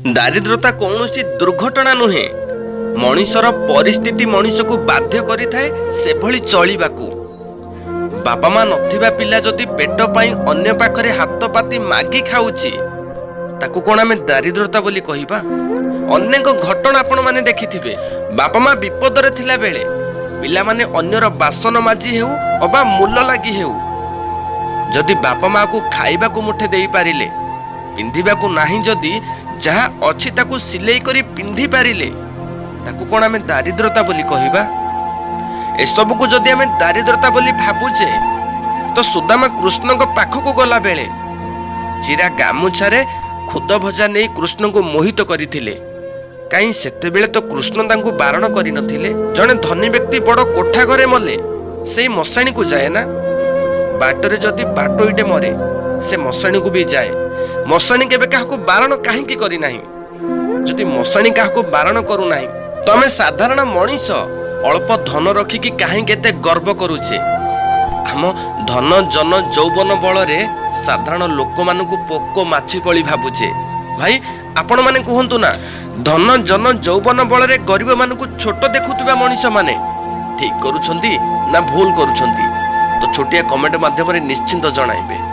दारिद्रता कौनसी दुर्घटना नुहे, मनीषर परिस्थिति मनीष को बाध्य करि थाए से भली चलिबाकू। बापा मां नथिबा पिला जदि पेट पाई अन्य पाखरे हाथ पाती मागी खाउची ताकू कोन आमे दारिद्रता बोली कहिबा। अनेक घटना आपण माने देखिथिबे, बापा मां विपदरे थिला बेले पिला माने अन्यर बासन माजी हेउ अबा मूल लागी हेउ जदि बापा मां को खाइबा को मुठे देई पारिले, पिंधिबा को नाही जदि जहा अछि ताकू सिलेई करी पिंधि पारिले ताकू कोन आमे दारिद्रता बोली कहिबा। ए सब को जदि आमे दारिद्रता बोली भाबुचे तो सुदामा कृष्ण को पाख को गला बेले चिरा गामुछारे खुद भजा नहीं कृष्ण को मोहित करथिले। कहीं सेते बेले तो कृष्ण तांको बारण करि नथिले। जने धनी व्यक्ति बड़ कोठा घरे मले सेई मसाणी को जाए ना, बाटरे जदि बाटोइटे मरे से मसाणी को भी जाए। मसाणी केबे काहको बारण काहेकि करि नाही। जदि मसाणी काहको बारण करू नाही तो आमे साधारण मनीष अल्प धन रखिकी काहे केते गर्व करूचे। हम धन जन जौवन बल रे साधारण लोक मानकु पोको माछी पळी भाबुचे। भाई आपण माने कहंतु ना, धन जन जौवन बल रे गरीब मानकु छोट देखुतबा मनीष माने ठीक करूछंती ना भूल करूछंती? तो छोटिया कमेंट माध्यम रे निश्चिंत जणाइबे।